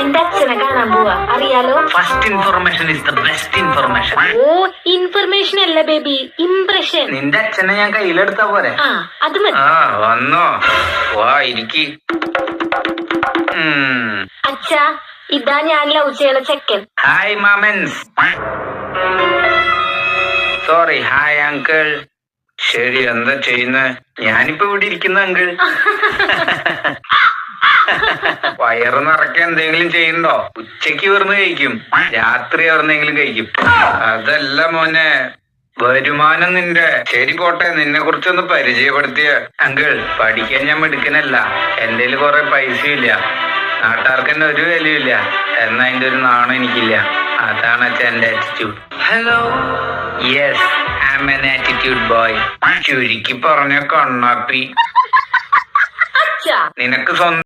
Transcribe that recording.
എന്റെ അച്ഛനെ കാണാൻ പോവാ, അറിയാലോ. First information is the best information. Oh, information അല്ല ബേബി, ഇംപ്രഷൻ. നിന്റെ അച്ഛനെ ഞാൻ കയ്യിലെടുത്താ പോരെ? ആ, അത് മതി. ആ വന്നോ, വാ ഇരിക്കി. അച്ഛാ, ഇതാ ഞാൻ ലവ് ചെയ്യണ ചെക്കൻ. ഹായ് മാമൻസ്. Sorry, hi uncle. ശരി, എന്താ ചെയ്യുന്നത്? ഞാനിപ്പോ ഇവിടെ ഇരിക്കുന്ന അങ്കിൾ. വയറ് നിറയ്ക്കാൻ എന്തെങ്കിലും ചെയ്യുന്നുണ്ടോ? ഉച്ചക്ക് വെറുതെ കഴിക്കും, രാത്രി എവിടെന്നെങ്കിലും കഴിക്കും. അതല്ല മോനെ, വരുമാനം നിന്റെ. ശരി പോട്ടെ, നിന്നെ കുറിച്ചൊന്ന് പരിചയപ്പെടുത്തിയ അങ്കിൾ. പഠിക്കാൻ ഞാൻ മിടുക്കനല്ല, എന്റെ കുറെ പൈസയും ഇല്ല, നാട്ടുകാർക്ക് തന്നെ ഒരു വിലയില്ല, എന്നാ അതിന്റെ ഒരു നാണം എനിക്കില്ല. അതാണ് അച്ഛൻ എന്റെ attitude. Hello, yes, I am an attitude boy. ചുരുക്കി പറഞ്ഞ കണ്ണാപ്പി. അച്ഛാ, നിനക്ക് സ്വന്തം